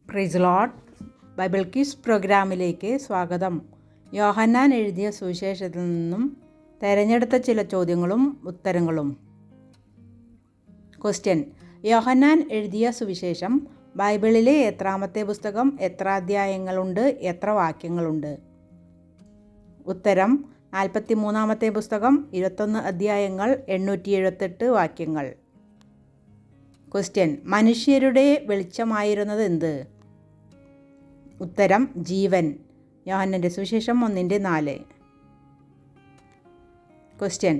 Praise Lord. Bible quiz പ്രോഗ്രാമിലേക്ക് സ്വാഗതം. യോഹന്നാൻ എഴുതിയ സുവിശേഷത്തിൽ നിന്നും തിരഞ്ഞെടുത്ത ചില ചോദ്യങ്ങളും ഉത്തരങ്ങളും. ക്വസ്റ്റ്യൻ: യോഹന്നാൻ എഴുതിയ സുവിശേഷം ബൈബിളിലെ എത്രാമത്തെ പുസ്തകം? എത്ര അധ്യായങ്ങളുണ്ട്? എത്ര വാക്യങ്ങളുണ്ട്? ഉത്തരം: 43-ാമത്തെ പുസ്തകം, 21 അധ്യായങ്ങൾ, 878 വാക്യങ്ങൾ. ക്വസ്റ്റ്യൻ: മനുഷ്യരുടെ വെളിച്ചമായിരുന്നത് എന്ത്? ഉത്തരം: ജീവൻ. യോഹന്നാന്റെ സുവിശേഷം 1:4. ക്വസ്റ്റ്യൻ: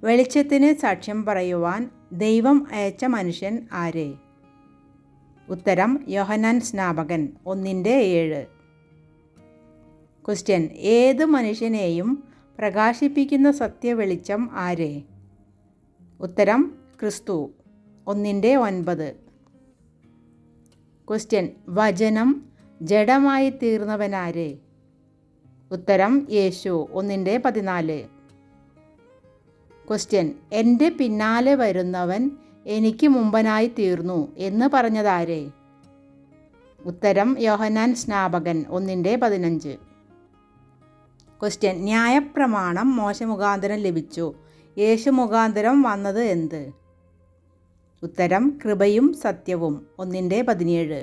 വെളിച്ചത്തിന് സാക്ഷ്യം പറയുവാൻ ദൈവം അയച്ച മനുഷ്യൻ ആര്? ഉത്തരം: യോഹന്നാൻ സ്നാപകൻ 1:7. ക്വസ്റ്റ്യൻ: ഏത് മനുഷ്യനെയും പ്രകാശിപ്പിക്കുന്ന സത്യവെളിച്ചം ആര്? ഉത്തരം: ക്രിസ്തു 1:9. ക്വസ്റ്റ്യൻ: വചനം ജഡമായി തീർന്നവനാര്? ഉത്തരം: യേശു 1:14. ക്വസ്റ്റ്യൻ: എൻ്റെ പിന്നാലെ വരുന്നവൻ എനിക്ക് മുമ്പനായി തീർന്നു എന്ന് പറഞ്ഞതാര്? ഉത്തരം: യോഹന്നാൻ സ്നാപകൻ 1:15. ക്വസ്റ്റ്യൻ: ന്യായപ്രമാണം മോശ മുഖാന്തരം ലഭിച്ചു, യേശു മുഖാന്തരം വന്നത് എന്ത്? ഉത്തരം: കൃപയും സത്യവും 1:17.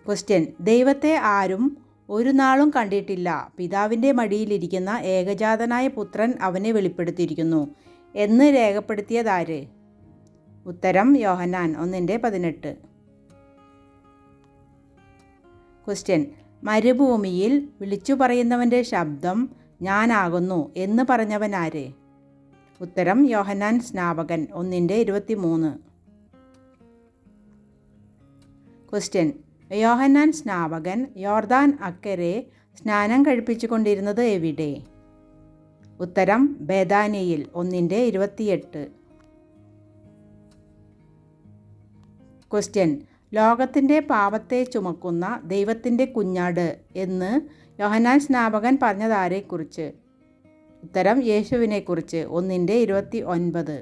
ക്വസ്റ്റ്യൻ: ദൈവത്തെ ആരും ഒരു നാളും കണ്ടിട്ടില്ല, പിതാവിൻ്റെ മടിയിലിരിക്കുന്ന ഏകജാതനായ പുത്രൻ അവനെ വെളിപ്പെടുത്തിയിരിക്കുന്നു എന്ന് രേഖപ്പെടുത്തിയതാര്? ഉത്തരം: യോഹന്നാൻ 1:18. ക്വസ്റ്റ്യൻ: മരുഭൂമിയിൽ വിളിച്ചു പറയുന്നവൻ്റെ ശബ്ദം ഞാനാകുന്നു എന്ന് പറഞ്ഞവനാര്? ഉത്തരം: യോഹന്നാൻ സ്നാപകൻ 1:23. ക്വസ്റ്റ്യൻ: യോഹന്നാൻ സ്നാപകൻ യോർദാൻ അക്കരെ സ്നാനം കഴിപ്പിച്ചുകൊണ്ടിരുന്നത് എവിടെ? ഉത്തരം: ബേഥാന്യയിൽ 1:28. ക്വസ്റ്റ്യൻ: ലോകത്തിൻ്റെ പാപത്തെ ചുമക്കുന്ന ദൈവത്തിൻ്റെ കുഞ്ഞാട് എന്ന് യോഹന്നാൻ സ്നാപകൻ പറഞ്ഞതാരെക്കുറിച്ച്? ഉത്തരം: യേശുവിനെക്കുറിച്ച് 1:29.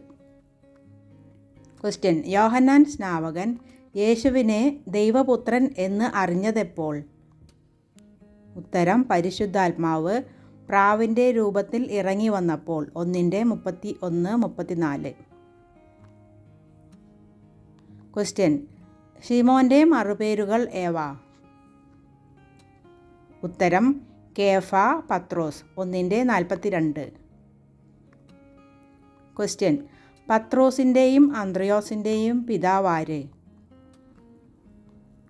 ക്വസ്റ്റ്യൻ: യോഹന്നാൻ സ്നാപകൻ യേശുവിനെ ദൈവപുത്രൻ എന്ന് അറിഞ്ഞതെപ്പോൾ? ഉത്തരം: പരിശുദ്ധാത്മാവ് പ്രാവിൻ്റെ രൂപത്തിൽ ഇറങ്ങി വന്നപ്പോൾ 1:31-34. ക്വസ്റ്റ്യൻ: ശിമോൻ്റെ മറുപേരുകൾ ഏവ? ഉത്തരം: കേഫ, പത്രോസ് 1:42. ക്വസ്റ്റ്യൻ: പത്രോസിൻ്റെയും അന്ത്രയോസിൻ്റെയും പിതാവാര്?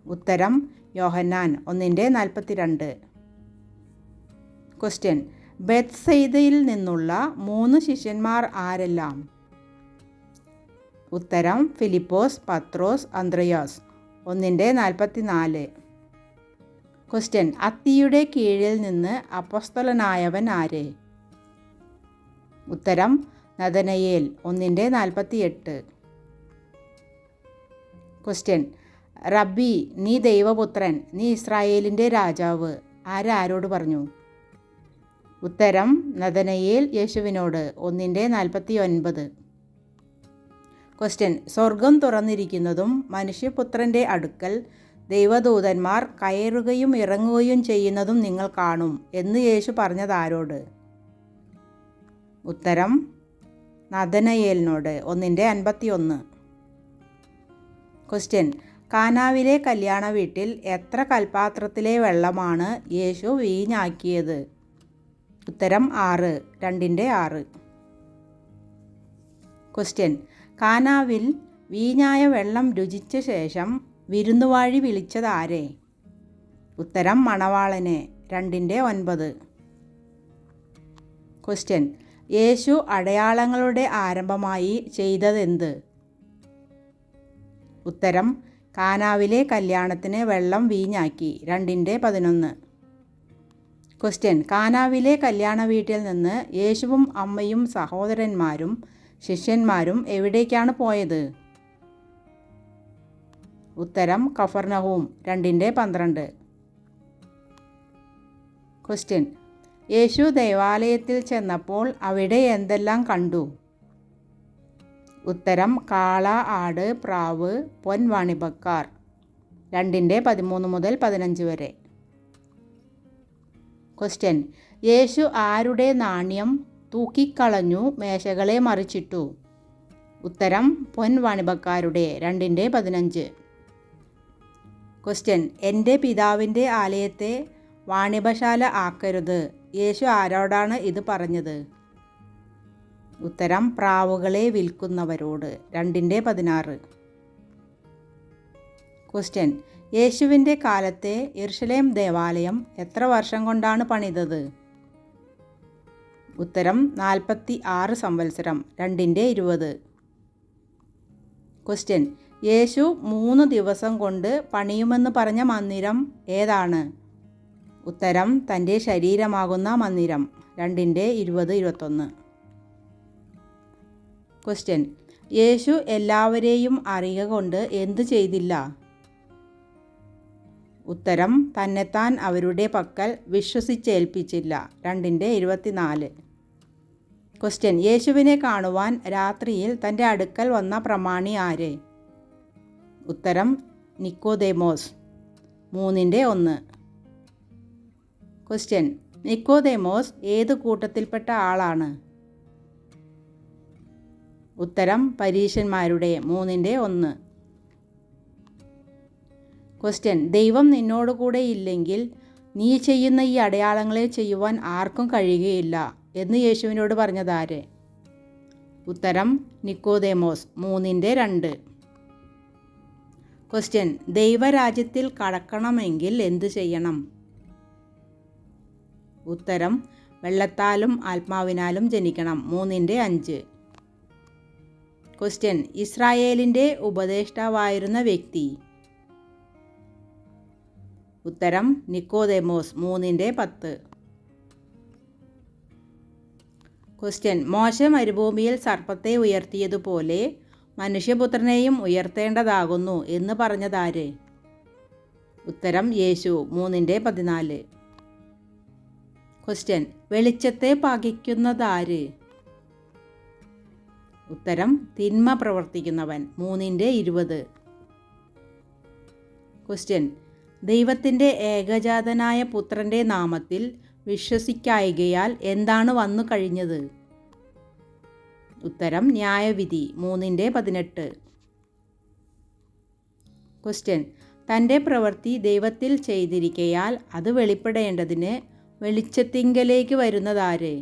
ഉത്തരം: യോഹന്നാൻ 1:42. ക്വസ്റ്റ്യൻ: ബെത്സയിദയിൽ നിന്നുള്ള 3 ശിഷ്യന്മാർ ആരെല്ലാം? ഉത്തരം: ഫിലിപ്പോസ്, പത്രോസ്, അന്ത്രയോസ് 1:44. ക്വസ്റ്റ്യൻ: അത്തിയുടെ കീഴിൽ നിന്ന് അപ്പോസ്തലനായവൻ ആര്? ഉത്തരം: നഥനയേൽ 1:48. ക്വസ്റ്റ്യൻ: റബ്ബി, നീ ദൈവപുത്രൻ, നീ ഇസ്രായേലിൻ്റെ രാജാവ് ആരോട് പറഞ്ഞു? ഉത്തരം: നഥനയേൽ യേശുവിനോട് 1:49. ക്വസ്റ്റ്യൻ: സ്വർഗം തുറന്നിരിക്കുന്നതും മനുഷ്യപുത്രൻ്റെ അടുക്കൽ ദൈവദൂതന്മാർ കയറുകയും ഇറങ്ങുകയും ചെയ്യുന്നതും നിങ്ങൾ കാണും എന്ന് യേശു പറഞ്ഞതാരോട്? ഉത്തരം: നഥനയേലിനോട് 1:51. ക്വസ്റ്റ്യൻ: കാനാവിലെ കല്യാണ വീട്ടിൽ എത്ര കൽപാത്രത്തിലെ വെള്ളമാണ് യേശു വീഞ്ഞാക്കിയത്? ഉത്തരം: 6, 2:6. ക്വസ്റ്റ്യൻ: കാനാവിൽ വീഞ്ഞായ വെള്ളം രുചിച്ച ശേഷം വിരുന്നുവാഴി വിളിച്ചതാരെ? ഉത്തരം: മണവാളനെ 2:9. ക്വസ്റ്റ്യൻ: യേശു അടയാളങ്ങളുടെ ആരംഭമായി ചെയ്തതെന്ത്? ഉത്തരം: കാനാവിലെ കല്യാണത്തിന് വെള്ളം വീഞ്ഞാക്കി 2:11. ക്വസ്റ്റ്യൻ: കാനാവിലെ കല്യാണ വീട്ടിൽ നിന്ന് യേശുവും അമ്മയും സഹോദരന്മാരും ശിഷ്യന്മാരും എവിടേക്കാണ് പോയത്? ഉത്തരം: കഫർനഹൂം 2:12. ക്വസ്റ്റ്യൻ: യേശു ദേവാലയത്തിൽ ചെന്നപ്പോൾ അവിടെ എന്തെല്ലാം കണ്ടു? ഉത്തരം: കാള, ആട്, പ്രാവ്, പൊൻവാണിഭക്കാർ 2:13 മുതൽ 15 വരെ. ക്വസ്റ്റ്യൻ: യേശു ആരുടെ നാണ്യം തൂക്കിക്കളഞ്ഞു മേശകളെ മറിച്ചിട്ടു? ഉത്തരം: പൊൻവാണിഭക്കാരുടെ. 2:15. ക്വസ്റ്റ്യൻ: എൻ്റെ പിതാവിൻ്റെ ആലയത്തെ വാണിഭശാല ആക്കരുത്. യേശു ആരോടാണ് ഇത് പറഞ്ഞത്? ഉത്തരം: പ്രാവുകളെ വിൽക്കുന്നവരോട്. 2:16. ക്വസ്റ്റ്യൻ: യേശുവിൻ്റെ കാലത്തെ യെരുശലേം ദേവാലയം എത്ര വർഷം കൊണ്ടാണ് പണിതത്? ഉത്തരം: 46 സംവത്സരം. 2:20. ക്വസ്റ്റ്യൻ: യേശു 3 ദിവസം കൊണ്ട് പണിയുമെന്ന് പറഞ്ഞ മന്ദിരം ഏതാണ്? ഉത്തരം: തൻ്റെ ശരീരമാകുന്ന മന്ദിരം. 2:20-21. ക്വസ്റ്റ്യൻ: യേശു എല്ലാവരെയും അറിയുക കൊണ്ട് എന്തു ചെയ്തില്ല? ഉത്തരം: തന്നെത്താൻ അവരുടെ പക്കൽ വിശ്വസിച്ചേൽപ്പിച്ചില്ല. 2:24. ക്വസ്റ്റ്യൻ: യേശുവിനെ കാണുവാൻ രാത്രിയിൽ തൻ്റെ അടുക്കൽ വന്ന പ്രമാണി ആര്? ഉത്തരം: നിക്കോദേമോസ്. 3:1. ക്വസ്റ്റ്യൻ: നിക്കോദേമോസ് ഏത് കൂട്ടത്തിൽപ്പെട്ട ആളാണ്? ഉത്തരം: പരീശന്മാരുടെ. 3:1. ക്വസ്റ്റ്യൻ: ദൈവം നിന്നോട് കൂടെ ഇല്ലെങ്കിൽ നീ ചെയ്യുന്ന ഈ അടയാളങ്ങളെ ചെയ്യുവാൻ ആർക്കും കഴിയുകയില്ല എന്ന് യേശുവിനോട് പറഞ്ഞതാര്? ഉത്തരം: നിക്കോദേമോസ്. 3:2. ക്വസ്റ്റ്യൻ: ദൈവരാജ്യത്തിൽ കടക്കണമെങ്കിൽ എന്തു ചെയ്യണം? ഉത്തരം: വെള്ളത്താലും ആത്മാവിനാലും ജനിക്കണം. 3:5. ക്വസ്റ്റ്യൻ: ഇസ്രായേലിൻ്റെ ഉപദേഷ്ടാവായിരുന്ന വ്യക്തി? ഉത്തരം: നിക്കോദേമോസ്. 3:10. ക്വസ്റ്റ്യൻ: മോശെ മരുഭൂമിയിൽ സർപ്പത്തെ ഉയർത്തിയതുപോലെ മനുഷ്യപുത്രനെയും ഉയർത്തേണ്ടതാകുന്നു എന്ന് പറഞ്ഞതാര്? ഉത്തരം: യേശു. 3:14. ക്വസ്റ്റ്യൻ: വെളിച്ചത്തെ പകയ്ക്കുന്നതാര്? ഉത്തരം: തിന്മ പ്രവർത്തിക്കുന്നവൻ. 3:20. ക്വസ്റ്റ്യൻ: ദൈവത്തിൻ്റെ ഏകജാതനായ പുത്രൻ്റെ നാമത്തിൽ വിശ്വസിക്കായ്കയാൽ എന്താണ് വന്നു കഴിഞ്ഞത്? ഉത്തരം: ന്യായവിധി. 3:18. ക്വസ്റ്റ്യൻ: തൻ്റെ പ്രവൃത്തി ദൈവത്തിൽ ചെയ്തിരിക്കയാൽ അത് വെളിപ്പെടേണ്ടതിന് വെളിച്ചത്തിങ്കലേക്ക് വരുന്നതാര്?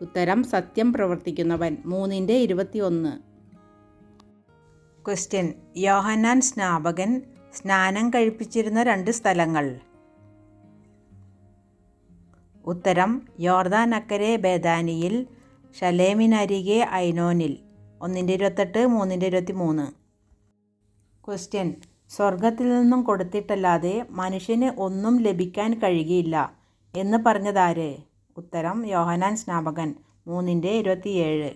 ഉത്തരം: സത്യം പ്രവർത്തിക്കുന്നവൻ. 3:21. ക്വസ്റ്റ്യൻ: യോഹന്നാൻ സ്നാപകൻ സ്നാനം കഴിപ്പിച്ചിരുന്ന 2 സ്ഥലങ്ങൾ? ഉത്തരം: യോർദാനക്കരെ ബേഥാനിയിൽ, ശലേമിനരികെ ഐനോനിൽ. 1:28, 3:23. ക്വസ്റ്റ്യൻ: സ്വർഗത്തിൽ നിന്നും കൊടുത്തിട്ടല്ലാതെ മനുഷ്യന് ഒന്നും ലഭിക്കാൻ കഴിയുകയില്ല എന്ന് പറഞ്ഞതാര്? ഉത്തരം: യോഹന്നാൻ സ്നാപകൻ. 3:27.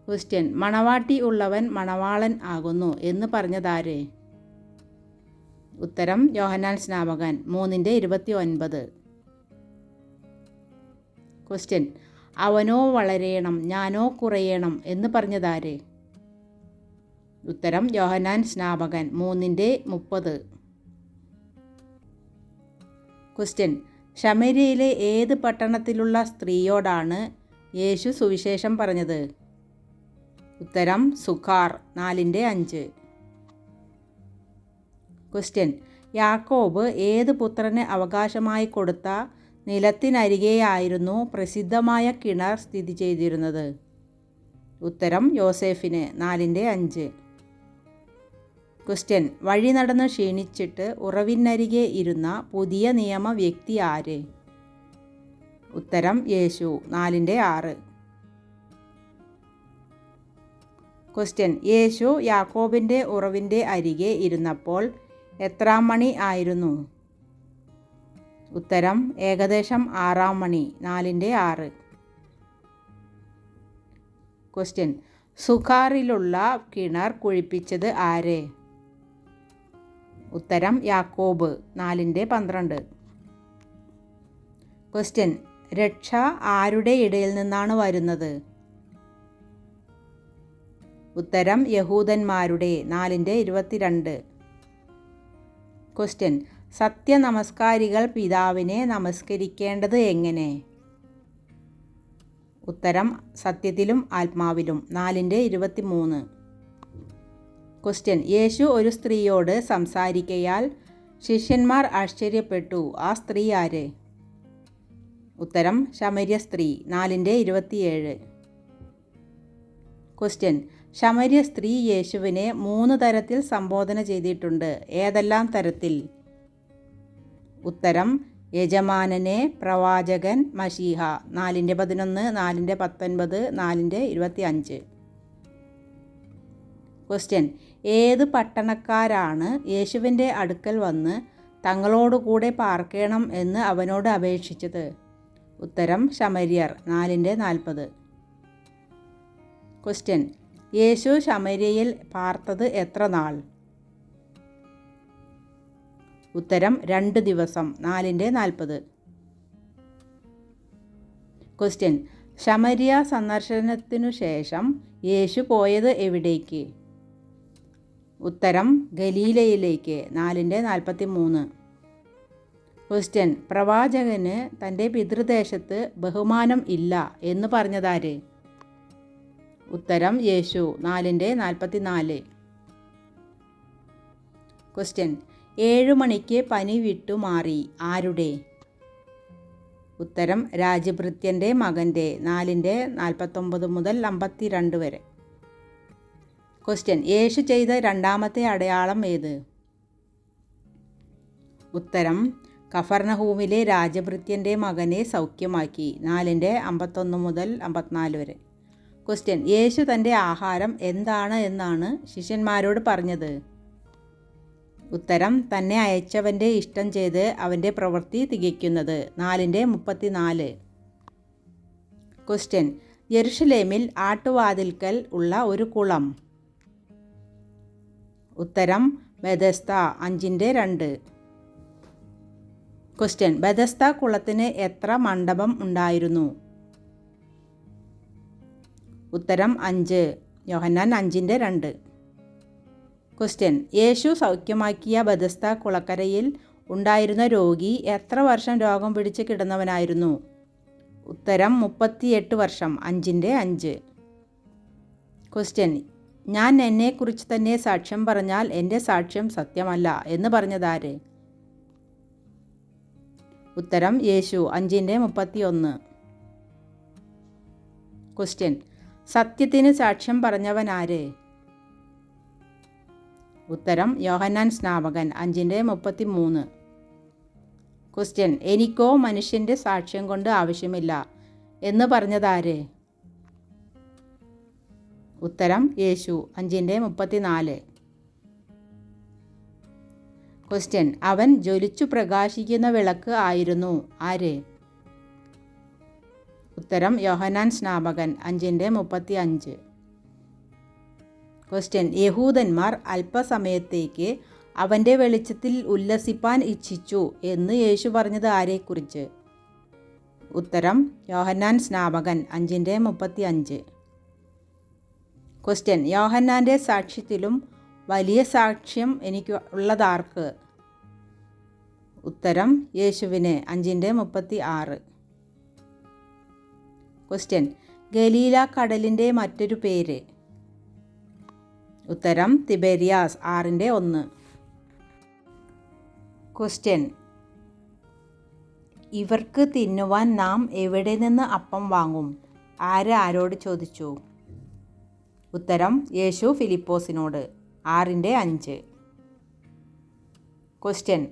ക്വസ്റ്റ്യൻ: മണവാട്ടി ഉള്ളവൻ മണവാളൻ ആകുന്നു എന്ന് പറഞ്ഞതാര്? ഉത്തരം: യോഹന്നാൻ സ്നാപകൻ. 3:29. ക്വസ്റ്റ്യൻ: അവനോ വളരേണം ഞാനോ കുറയണം എന്ന് പറഞ്ഞതാര്? ഉത്തരം: യോഹന്നാൻ സ്നാപകൻ. 3:30. ക്വസ്റ്റ്യൻ: ശമര്യയിലെ ഏത് പട്ടണത്തിലുള്ള സ്ത്രീയോടാണ് യേശു സുവിശേഷം പറഞ്ഞത്? ഉത്തരം: സുഖാർ. 4:5. ക്വസ്റ്റ്യൻ: യാക്കോബ് ഏത് പുത്രന് അവകാശമായി കൊടുത്ത നിലത്തിനരികെയായിരുന്നു പ്രസിദ്ധമായ കിണർ സ്ഥിതി ചെയ്തിരുന്നത്? ഉത്തരം: യോസേഫിന്. 4:5. ക്വസ്റ്റ്യൻ: വഴി നടന്ന് ക്ഷീണിച്ചിട്ട് ഉറവിനരികെ ഇരുന്ന പുതിയ നിയമ വ്യക്തി ആര്? ഉത്തരം: യേശു. 4:6. ക്വസ്റ്റ്യൻ: യേശു യാക്കോബിൻ്റെ ഉറവിൻ്റെ അരികെ ഇരുന്നപ്പോൾ എത്രാം മണി ആയിരുന്നു? ഉത്തരം: ഏകദേശം 6-ാം മണി. 4:6. ക്വസ്റ്റ്യൻ: സുഖാറിലുള്ള കിണർ കുഴിപ്പിച്ചത് ആര്? ഉത്തരം: യാക്കോബ്. 4:12. ക്വസ്റ്റ്യൻ: രക്ഷ ആരുടെ ഇടയിൽ നിന്നാണ് വരുന്നത്? ഉത്തരം യഹൂദന്മാരുടെ 4:22. ക്വസ്റ്റ്യൻ: സത്യനമസ്കാരികൾ പിതാവിനെ നമസ്കരിക്കേണ്ടത് എങ്ങനെ? ഉത്തരം സത്യത്തിലും ആത്മാവിലും 4:23. ക്വസ്റ്റ്യൻ: യേശു ഒരു സ്ത്രീയോട് സംസാരിക്കയാൽ ശിഷ്യന്മാർ ആശ്ചര്യപ്പെട്ടു. ആ സ്ത്രീ ആര്? ഉത്തരം ശമര്യ സ്ത്രീ 4:27. ക്വസ്റ്റ്യൻ: ശമര്യ സ്ത്രീ യേശുവിനെ 3 തരത്തിൽ സംബോധന ചെയ്തിട്ടുണ്ട്. ഏതെല്ലാം തരത്തിൽ? ഉത്തരം യജമാനനെ, പ്രവാചകൻ, മശീഹ 4:11, 4:19, 4:25. ക്വസ്റ്റ്യൻ: ഏത് പട്ടണക്കാരാണ് യേശുവിൻ്റെ അടുക്കൽ വന്ന് തങ്ങളോടുകൂടെ പാർക്കണം എന്ന് അവനോട് അപേക്ഷിച്ചത്? ഉത്തരം ശമര്യർ 4:40. ക്വസ്റ്റ്യൻ: യേശു ശമര്യയിൽ പാർത്തത് എത്ര നാൾ? ഉത്തരം 2 ദിവസം 4:40. ക്വസ്റ്റ്യൻ: ശമര്യ സന്ദർശനത്തിനു ശേഷം യേശു പോയത് എവിടേക്ക്? ഉത്തരം ഗലീലയിലേക്ക് 4:43. ക്വസ്റ്റ്യൻ: പ്രവാചകന് തൻ്റെ പിതൃദേശത്ത് ബഹുമാനം ഇല്ല എന്ന് പറഞ്ഞതാര്? ഉത്തരം യേശു 4:44. ക്വസ്റ്റ്യൻ: 7 മണിക്ക് പനി വിട്ടുമാറി ആരുടെ? ഉത്തരം രാജഭൃത്യൻ്റെ മകൻ്റെ 4:49 മുതൽ 52 വരെ. ക്വസ്റ്റ്യൻ: യേശു ചെയ്ത രണ്ടാമത്തെ അടയാളം ഏത്? ഉത്തരം കഫർനഹൂമിലെ രാജഭൃത്യൻ്റെ മകനെ സൗഖ്യമാക്കി 4:51 മുതൽ 54 വരെ. ക്വസ്റ്റ്യൻ: യേശു തൻ്റെ ആഹാരം എന്താണ് എന്നാണ് ശിഷ്യന്മാരോട് പറഞ്ഞത്? ഉത്തരം തന്നെ അയച്ചവൻ്റെ ഇഷ്ടം ചെയ്ത് അവൻ്റെ പ്രവൃത്തി തികയ്ക്കുന്നത് 4:34. ക്വസ്റ്റ്യൻ: യെരുശലേമിൽ ആട്ടുവാതിൽക്കൽ ഉള്ള ഒരു കുളം? ഉത്തരം ബെഥസ്ത 5:2. ക്വസ്റ്റ്യൻ: ബെഥസ്ത കുളത്തിന് എത്ര മണ്ഡപം ഉണ്ടായിരുന്നു? ഉത്തരം 5. യോഹന്നാൻ 5:2. ക്വസ്റ്റ്യൻ: യേശു സൗഖ്യമാക്കിയ ബെഥസ്ത കുളക്കരയിൽ ഉണ്ടായിരുന്ന രോഗി എത്ര വർഷം രോഗം പിടിച്ച് കിടന്നവനായിരുന്നു? ഉത്തരം 38 വർഷം 5:5. ക്വസ്റ്റ്യൻ: ഞാൻ എന്നെക്കുറിച്ച് തന്നെ സാക്ഷ്യം പറഞ്ഞാൽ എൻ്റെ സാക്ഷ്യം സത്യമല്ല എന്ന് പറഞ്ഞതാര്? ഉത്തരം യേശു 5:31. ക്വസ്റ്റ്യൻ: സത്യത്തിന് സാക്ഷ്യം പറഞ്ഞവൻ ആര്? ഉത്തരം യോഹന്നാൻ സ്നാപകൻ 5:33. ക്വസ്റ്റ്യൻ: എനിക്കോ മനുഷ്യൻ്റെ സാക്ഷ്യം കൊണ്ട് ആവശ്യമില്ല എന്ന് പറഞ്ഞതാര്? ഉത്തരം യേശു 5:34. ക്വസ്റ്റ്യൻ: അവൻ ജ്വലിച്ചു പ്രകാശിക്കുന്ന വിളക്ക് ആയിരുന്നു ആര്? ഉത്തരം യോഹന്നാൻ സ്നാപകൻ 5:35. ക്വസ്റ്റ്യൻ: യഹൂദന്മാർ അല്പസമയത്തേക്ക് അവൻ്റെ വെളിച്ചത്തിൽ ഉല്ലസിപ്പാൻ ഇച്ഛിച്ചു എന്ന് യേശു പറഞ്ഞത് ആരെക്കുറിച്ച്? ഉത്തരം യോഹന്നാൻ സ്നാപകൻ 5:35. ക്വസ്റ്റ്യൻ: യോഹന്നാൻ്റെ സാക്ഷ്യത്തിലും വലിയ സാക്ഷ്യം എനിക്ക് ഉള്ളതാർക്ക്? ഉത്തരം യേശുവിന് 5:36. ക്വസ്റ്റ്യൻ: ഗലീല കടലിൻ്റെ മറ്റൊരു പേര്? ഉത്തരം തിബേരിയാസ് 6:1. ക്വസ്റ്റ്യൻ: ഇവർക്ക് തിന്നുവാൻ നാം എവിടെ നിന്ന് അപ്പം വാങ്ങും? ആര് ആരോട് ചോദിച്ചു? ഉത്തരം യേശു ഫിലിപ്പോസിനോട് 6:5. ക്വസ്റ്റ്യൻ: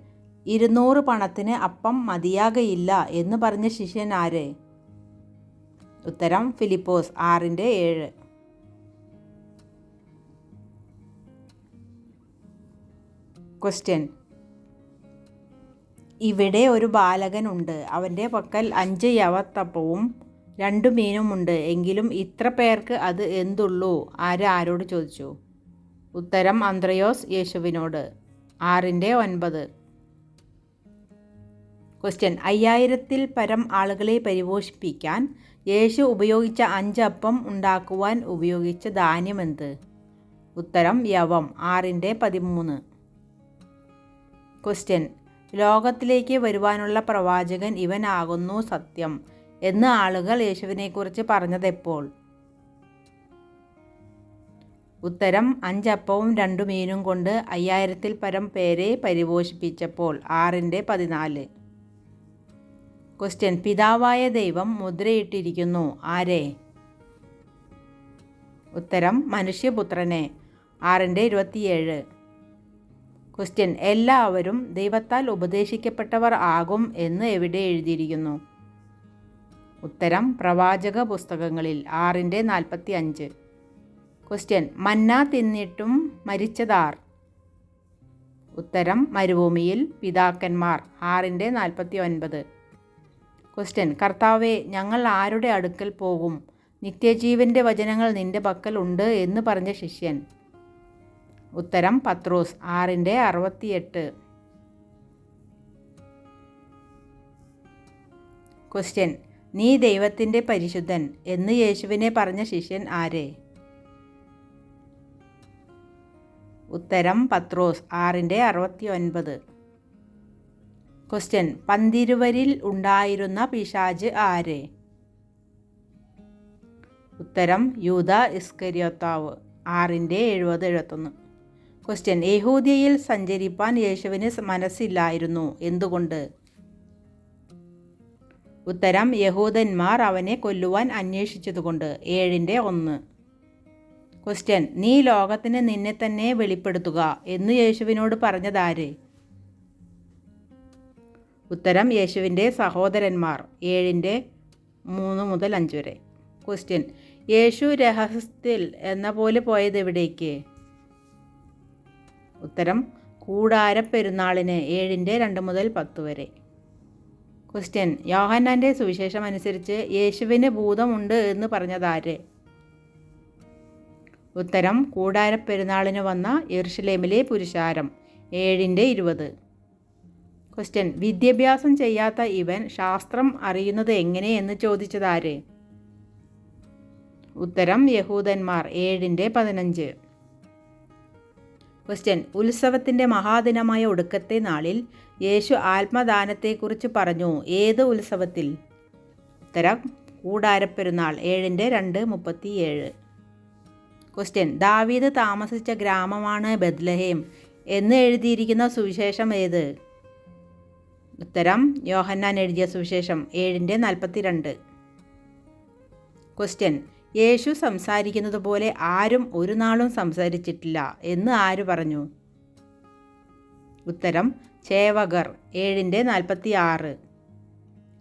200 പണത്തിന് അപ്പം മതിയാകയില്ല എന്ന് പറഞ്ഞ ശിഷ്യൻ ആര്? ഉത്തരം ഫിലിപ്പോസ് 6:7. ക്വസ്റ്റ്യൻ: ഇവിടെ ഒരു ബാലകനുണ്ട്, അവൻ്റെ പക്കൽ 5 യവത്തപ്പവും 2 മീനുമുണ്ട്, എങ്കിലും ഇത്ര പേർക്ക് അത് എന്തുള്ളൂ? ആര് ആരോട് ചോദിച്ചു? ഉത്തരം അന്ത്രയോസ് യേശുവിനോട് 6:9. ക്വസ്റ്റ്യൻ: 5000-ൽ പരം ആളുകളെ പരിപോഷിപ്പിക്കാൻ യേശു ഉപയോഗിച്ച 5 അപ്പം ഉണ്ടാക്കുവാൻ ഉപയോഗിച്ച ധാന്യമെന്ത്? ഉത്തരം യവം 6:13. ക്വസ്റ്റ്യൻ: ലോകത്തിലേക്ക് വരുവാനുള്ള പ്രവാചകൻ ഇവനാകുന്നു സത്യം എന്ന് ആളുകൾ യേശുവിനെക്കുറിച്ച് പറഞ്ഞതെപ്പോൾ? ഉത്തരം 5 അപ്പവും 2 മീനും കൊണ്ട് 5000-ൽ പരം പേരെ പരിപോഷിപ്പിച്ചപ്പോൾ 6:14. ക്വസ്റ്റ്യൻ: പിതാവായ ദൈവം മുദ്രയിട്ടിരിക്കുന്നു ആരെ? ഉത്തരം മനുഷ്യപുത്രനെ 6:27. ക്വസ്റ്റ്യൻ: എല്ലാവരും ദൈവത്താൽ ഉപദേശിക്കപ്പെട്ടവർ ആകും എന്ന് എവിടെ എഴുതിയിരിക്കുന്നു? ഉത്തരം പ്രവാചക പുസ്തകങ്ങളിൽ 6:45. ക്വസ്റ്റ്യൻ: മന്ന തിന്നിട്ടും മരിച്ചതാർ? ഉത്തരം മരുഭൂമിയിൽ പിതാക്കന്മാർ 6:49. ക്വസ്റ്റ്യൻ: കർത്താവേ, ഞങ്ങൾ ആരുടെ അടുക്കൽ പോകും? നിത്യജീവൻ്റെ വചനങ്ങൾ നിന്റെ പക്കൽ ഉണ്ട് എന്ന് പറഞ്ഞ ശിഷ്യൻ? ഉത്തരം പത്രോസ് 6:68. ക്വസ്റ്റ്യൻ: നീ ദൈവത്തിൻ്റെ പരിശുദ്ധൻ എന്ന് യേശുവിനെ പറഞ്ഞ ശിഷ്യൻ ആരെ? ഉത്തരം പത്രോസ് 6:69. ക്വസ്റ്റ്യൻ: പന്തിരുവരിൽ ഉണ്ടായിരുന്ന പിശാച് ആരെ? ഉത്തരം യൂദ ഇസ്കര്യോത്താവ് 6:70-71. ക്വസ്റ്റ്യൻ: യഹൂദ്യയിൽ സഞ്ചരിപ്പാൻ യേശുവിന് മനസ്സില്ലായിരുന്നു, എന്തുകൊണ്ട്? ഉത്തരം യഹൂദന്മാർ അവനെ കൊല്ലുവാൻ അന്വേഷിച്ചതുകൊണ്ട് 7:1. ക്വസ്റ്റ്യൻ: നീ ലോകത്തിന് നിന്നെ തന്നെ വെളിപ്പെടുത്തുക എന്ന് യേശുവിനോട് പറഞ്ഞതാര്? ഉത്തരം യേശുവിൻ്റെ സഹോദരന്മാർ 7:3-5. ക്വസ്റ്റ്യൻ: യേശു രഹസ്യത്തിൽ എന്ന പോലെ പോയത് എവിടേക്ക്? ഉത്തരം കൂടാരപ്പെരുന്നാളിന് 7:2-10. ക്വസ്റ്റ്യൻ: യോഹന്നാൻ്റെ സുവിശേഷം അനുസരിച്ച് യേശുവിന് ഭൂതമുണ്ട് എന്ന് പറഞ്ഞതാര്? ഉത്തരം കൂടാരപ്പെരുന്നാളിന് വന്ന യെരുശലേമിലെ പുരുഷാരം 7:20. ക്വസ്റ്റ്യൻ: വിദ്യാഭ്യാസം ചെയ്യാത്ത ഇവൻ ശാസ്ത്രം അറിയുന്നത് എങ്ങനെ എന്ന് ചോദിച്ചതാര്? ഉത്തരം യഹൂദന്മാർ 7:15. ക്വസ്റ്റ്യൻ: ഉത്സവത്തിൻ്റെ മഹാദിനമായ ഒടുക്കത്തെ നാളിൽ യേശു ആത്മദാനത്തെക്കുറിച്ച് പറഞ്ഞു, ഏത് ഉത്സവത്തിൽ? ഉത്തരം കൂടാരപ്പെരുന്നാൾ 7:2-37. ക്വസ്റ്റ്യൻ: ദാവീദ് താമസിച്ച ഗ്രാമമാണ് ബെത്ലഹേം എന്ന് എഴുതിയിരിക്കുന്ന സുവിശേഷം ഏത്? ഉത്തരം യോഹന്നാൻ എഴുതിയ സുവിശേഷം 7:42. ക്വസ്റ്റ്യൻ: യേശു സംസാരിക്കുന്നത് പോലെ ആരും ഒരു നാളും സംസാരിച്ചിട്ടില്ല എന്ന് ആര് പറഞ്ഞു? ഉത്തരം ചേവകർ 7:46.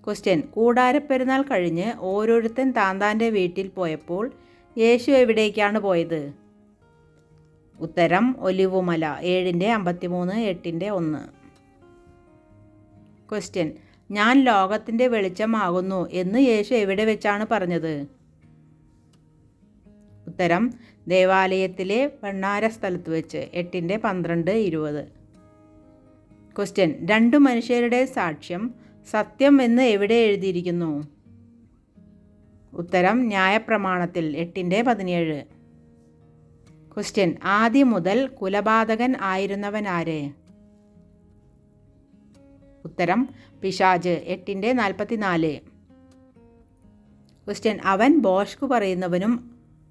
ക്വസ്റ്റ്യൻ: കൂടാരപ്പെരുന്നാൾ കഴിഞ്ഞ് ഓരോരുത്തൻ താന്താൻ്റെ വീട്ടിൽ പോയപ്പോൾ യേശു എവിടേക്കാണ് പോയത്? ഉത്തരം ഒലിവുമല 7:53, 8:1. ക്വസ്റ്റ്യൻ: ഞാൻ ലോകത്തിൻ്റെ വെളിച്ചമാകുന്നു എന്ന് യേശു എവിടെ വെച്ചാണ് പറഞ്ഞത്? ഉത്തരം ദേവാലയത്തിലെ ഭണ്ഡാര സ്ഥലത്ത് വെച്ച് 8:12, 20. ക്വസ്റ്റ്യൻ: 2 മനുഷ്യരുടെ സാക്ഷ്യം സത്യം എന്ന് എവിടെ എഴുതിയിരിക്കുന്നു? ഉത്തരം ന്യായപ്രമാണത്തിൽ 8:17. ക്വസ്റ്റ്യൻ: ആദ്യം മുതൽ കുലപാതകൻ ആയിരുന്നവൻ ആര്? ഉത്തരം പിശാച് 8:44. ക്വസ്റ്റ്യൻ: അവൻ ഭോഷ്ക് പറയുന്നവനും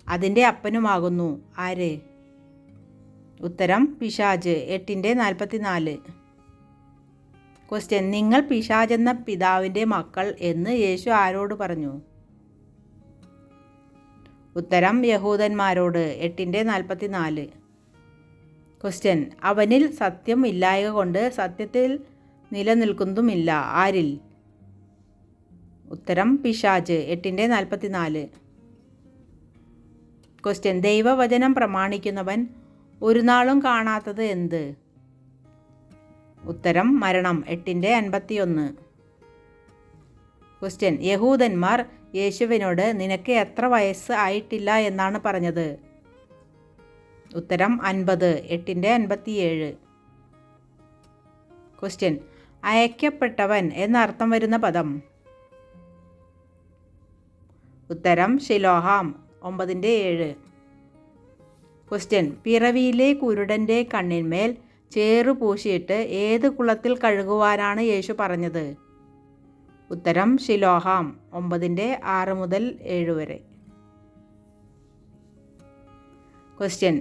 അതിൻ്റെ അപ്പനുമാകുന്നു ആര്? ഉത്തരം പിശാച് 8:44. ക്വസ്റ്റ്യൻ: നിങ്ങൾ പിശാചെന്ന പിതാവിൻ്റെ മക്കൾ എന്ന് യേശു ആരോട് പറഞ്ഞു? ഉത്തരം യഹൂദന്മാരോട് 8:44. ക്വസ്റ്റ്യൻ: അവനിൽ സത്യം ഇല്ലായക കൊണ്ട് സത്യത്തിൽ നിലനിൽക്കുന്നതുമില്ല ആരിൽ? ഉത്തരം പിശാച് 8:44. ക്വസ്റ്റ്യൻ: ദൈവവചനം പ്രമാണിക്കുന്നവൻ ഒരു നാളും കാണാത്തത് എന്ത്? ഉത്തരം മരണം 8:51. ക്വസ്റ്റ്യൻ: യഹൂദന്മാർ യേശുവിനോട് നിനക്ക് എത്ര വയസ്സ് ആയിട്ടില്ല എന്നാണ് പറഞ്ഞത്? ഉത്തരം 50, 8:57. ക്വസ്റ്റ്യൻ: അയക്കപ്പെട്ടവൻ എന്നർത്ഥം വരുന്ന പദം? ഉത്തരം ഷിലോഹാം 9:7. ക്വസ്റ്റ്യൻ, പിറവിയിലെ കുരുടൻ്റെ കണ്ണിന്മേൽ ചേറു പൂശിയിട്ട് ഏത് കുളത്തിൽ കഴുകുവാനാണ് യേശു പറഞ്ഞത്? ഉത്തരം ശിലോഹാം. 9:6 മുതൽ 7 വരെ. ക്വസ്റ്റ്യൻ,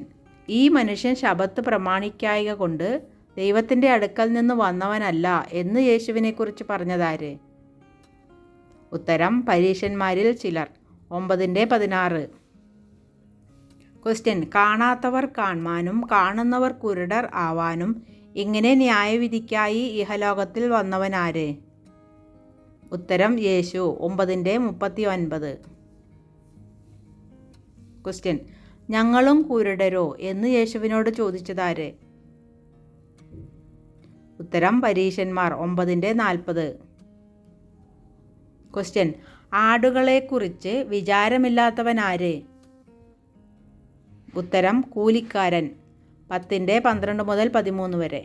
ഈ മനുഷ്യൻ ശബത്ത് പ്രമാണിക്കായ്ക കൊണ്ട് ദൈവത്തിൻ്റെ അടുക്കൽ നിന്ന് വന്നവനല്ല എന്ന് യേശുവിനെക്കുറിച്ച് പറഞ്ഞതാര്? ഉത്തരം പരീശന്മാരിൽ ചിലർ. 9:16. ക്വസ്റ്റ്യൻ, കാണാത്തവർ കാൺമാനും കാണുന്നവർ കുരുടർ ആവാനും ഇങ്ങനെ ന്യായവിധിക്കായി ഇഹലോകത്തിൽ വന്നവനാര്? ഉത്തരം യേശു. 9:39. ക്വസ്റ്റ്യൻ, ഞങ്ങളും കുരുടരോ എന്ന് യേശുവിനോട് ചോദിച്ചതാര്? ഉത്തരം പരീശന്മാർ. 9:40. ക്വസ്റ്റ്യൻ, ആടുകളെക്കുറിച്ച് വിചാരമില്ലാത്തവനാര്? ഉത്തരം കൂലിക്കാരൻ. 10:12 മുതൽ 13 വരെ.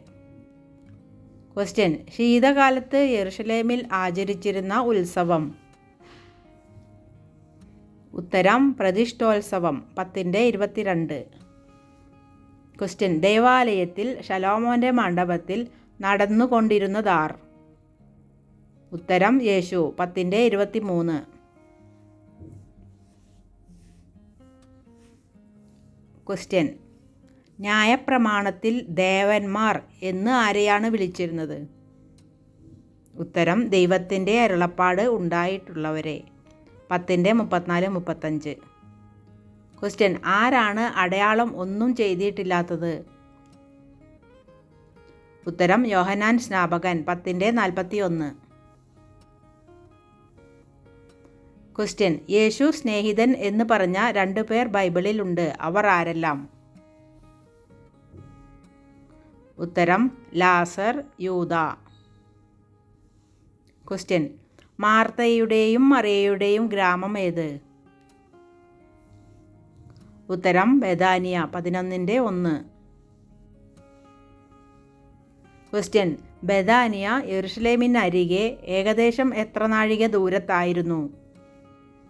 ക്വസ്റ്റ്യൻ, ശീതകാലത്ത് യെരുശലേമിൽ ആചരിച്ചിരുന്ന ഉത്സവം? ഉത്തരം പ്രതിഷ്ഠോത്സവം. 10:22. ക്വസ്റ്റ്യൻ, ദേവാലയത്തിൽ ശലോമോൻ്റെ മണ്ഡപത്തിൽ നടന്നുകൊണ്ടിരുന്നതാർ? ഉത്തരം യേശു. 10:23. ക്വസ്റ്റ്യൻ, ന്യായപ്രമാണത്തിൽ ദേവന്മാർ എന്ന് ആരെയാണ് വിളിച്ചിരുന്നത്? ഉത്തരം ദൈവത്തിൻ്റെ അരുളപ്പാട് ഉണ്ടായിട്ടുള്ളവരെ. 10:34-35. ക്വസ്റ്റ്യൻ, ആരാണ് അടയാളം ഒന്നും ചെയ്തിട്ടില്ലാത്തത്? ഉത്തരം യോഹന്നാൻ സ്നാപകൻ. 10:41. ക്വസ്റ്റ്യൻ, യേശു സ്നേഹിതൻ എന്ന് പറഞ്ഞ 2 പേർ ബൈബിളിൽ ഉണ്ട്. അവർ ആരെല്ലാം? ഉത്തരം ലാസർ, യൂദ. ക്വസ്റ്റ്യൻ, മാർത്തയുടെയും മറിയയുടെയും ഗ്രാമം ഏത്? ഉത്തരം ബെഥാനിയ. 11:1. ക്വസ്റ്റ്യൻ, ബെഥാനിയ യെരുശലേമിനരികെ ഏകദേശം എത്ര നാഴിക ദൂരത്തായിരുന്നു?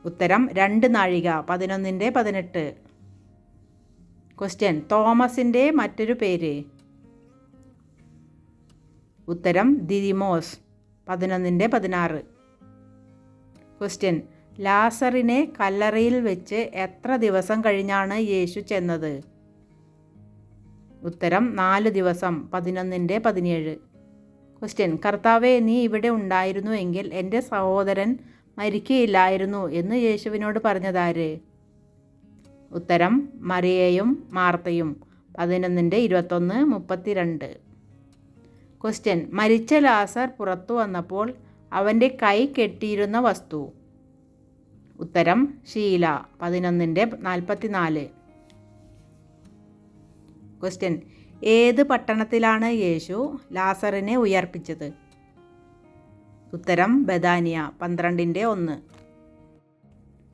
ഉത്തരം 2 നാഴിക. 11:18. ക്വസ്റ്റ്യൻ, തോമസിൻ്റെ മറ്റൊരു പേര്? ഉത്തരം ദിദിമോസ്. 11:16. ക്വസ്റ്റ്യൻ, ലാസറിനെ കല്ലറയിൽ വെച്ച് എത്ര ദിവസം കഴിഞ്ഞാണ് യേശു ചെന്നത്? ഉത്തരം 4 ദിവസം. 11:17. ക്വസ്റ്റ്യൻ, കർത്താവേ, നീ ഇവിടെ ഉണ്ടായിരുന്നു എങ്കിൽ എൻ്റെ സഹോദരൻ മരിക്കുകയില്ലായിരുന്നു എന്ന് യേശുവിനോട് പറഞ്ഞതാര്? ഉത്തരം മറിയയും മാർത്തയും. 11:21-32. ക്വസ്റ്റ്യൻ, മരിച്ച ലാസർ പുറത്തു വന്നപ്പോൾ അവൻ്റെ കൈ കെട്ടിയിരുന്ന വസ്തു? ഉത്തരം ശീല. 11:44. ക്വസ്റ്റ്യൻ, ഏത് പട്ടണത്തിലാണ് യേശു ലാസറിനെ ഉയർപ്പിച്ചത്? ഉത്തരം ബെഥാനിയ. 12:1.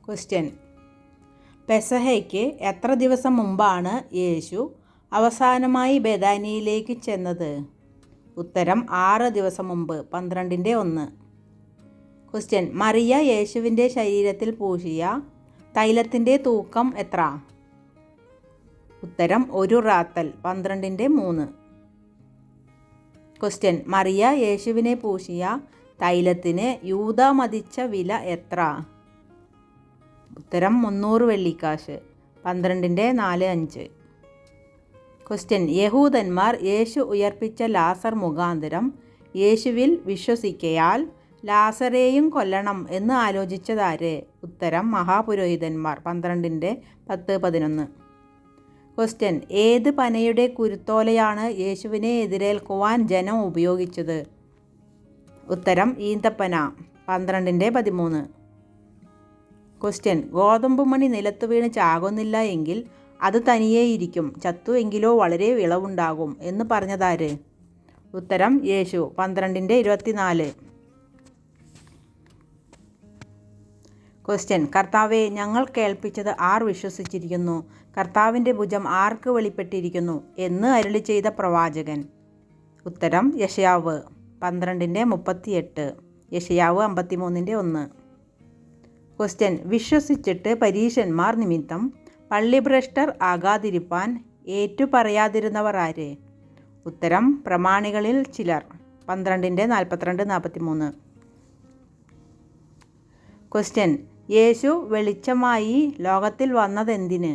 ക്വസ്റ്റ്യൻ, പെസഹയ്ക്ക് എത്ര ദിവസം മുമ്പാണ് യേശു അവസാനമായി ബെഥാനിയയിലേക്ക് ചെന്നത്? ഉത്തരം 6 ദിവസം മുമ്പ്. 12:1. ക്വസ്റ്റ്യൻ, മറിയ യേശുവിൻ്റെ ശരീരത്തിൽ പൂശിയ തൈലത്തിൻ്റെ തൂക്കം എത്ര? ഉത്തരം 1 റാത്തൽ. 12:3. ക്വസ്റ്റ്യൻ, മറിയ യേശുവിനെ പൂശിയ തൈലത്തിന് യൂദ മതിച്ച വില എത്ര? ഉത്തരം 300 വെള്ളിക്കാശ്. 12:4-5. ക്വസ്റ്റ്യൻ, യഹൂദന്മാർ യേശു ഉയർപ്പിച്ച ലാസർ മുഖാന്തരം യേശുവിൽ വിശ്വസിക്കയാൽ ലാസറേയും കൊല്ലണം എന്ന് ആലോചിച്ചതാര്? ഉത്തരം മഹാപുരോഹിതന്മാർ. 12:10-11. ക്വസ്റ്റ്യൻ, ഏത് പനയുടെ കുരുത്തോലയാണ് യേശുവിനെ എതിരേൽക്കുവാൻ ജനം ഉപയോഗിച്ചത്? ഉത്തരം ഈന്തപ്പന. 12:13. ക്വസ്റ്റ്യൻ, ഗോതമ്പ് മണി നിലത്ത് വീണ് ചാകുന്നില്ല എങ്കിൽ അത് തനിയേയിരിക്കും, ചത്തു എങ്കിലോ വളരെ വിളവുണ്ടാകും എന്ന് പറഞ്ഞതാര്? ഉത്തരം യേശു. 12:24. ക്വസ്റ്റ്യൻ, കർത്താവെ, ഞങ്ങൾ കേൾപ്പിച്ചത് ആർ വിശ്വസിച്ചിരിക്കുന്നു? കർത്താവിൻ്റെ ഭുജം ആർക്ക് വെളിപ്പെട്ടിരിക്കുന്നു എന്ന് അരുളി ചെയ്ത പ്രവാചകൻ? ഉത്തരം യെശയ്യാവ്. 12:38. യെശയ്യാവ് 53:1. ക്വസ്റ്റ്യൻ, വിശ്വസിച്ചിട്ട് പരീശന്മാർ നിമിത്തം പള്ളിഭ്രഷ്ടർ ആകാതിരിപ്പാൻ ഏറ്റുപറയാതിരുന്നവർ ആര്? ഉത്തരം പ്രമാണികളിൽ ചിലർ. 12:42-43. ക്വസ്റ്റ്യൻ: യേശു വെളിച്ചമായി ലോകത്തിൽ വന്നതെന്തിന്?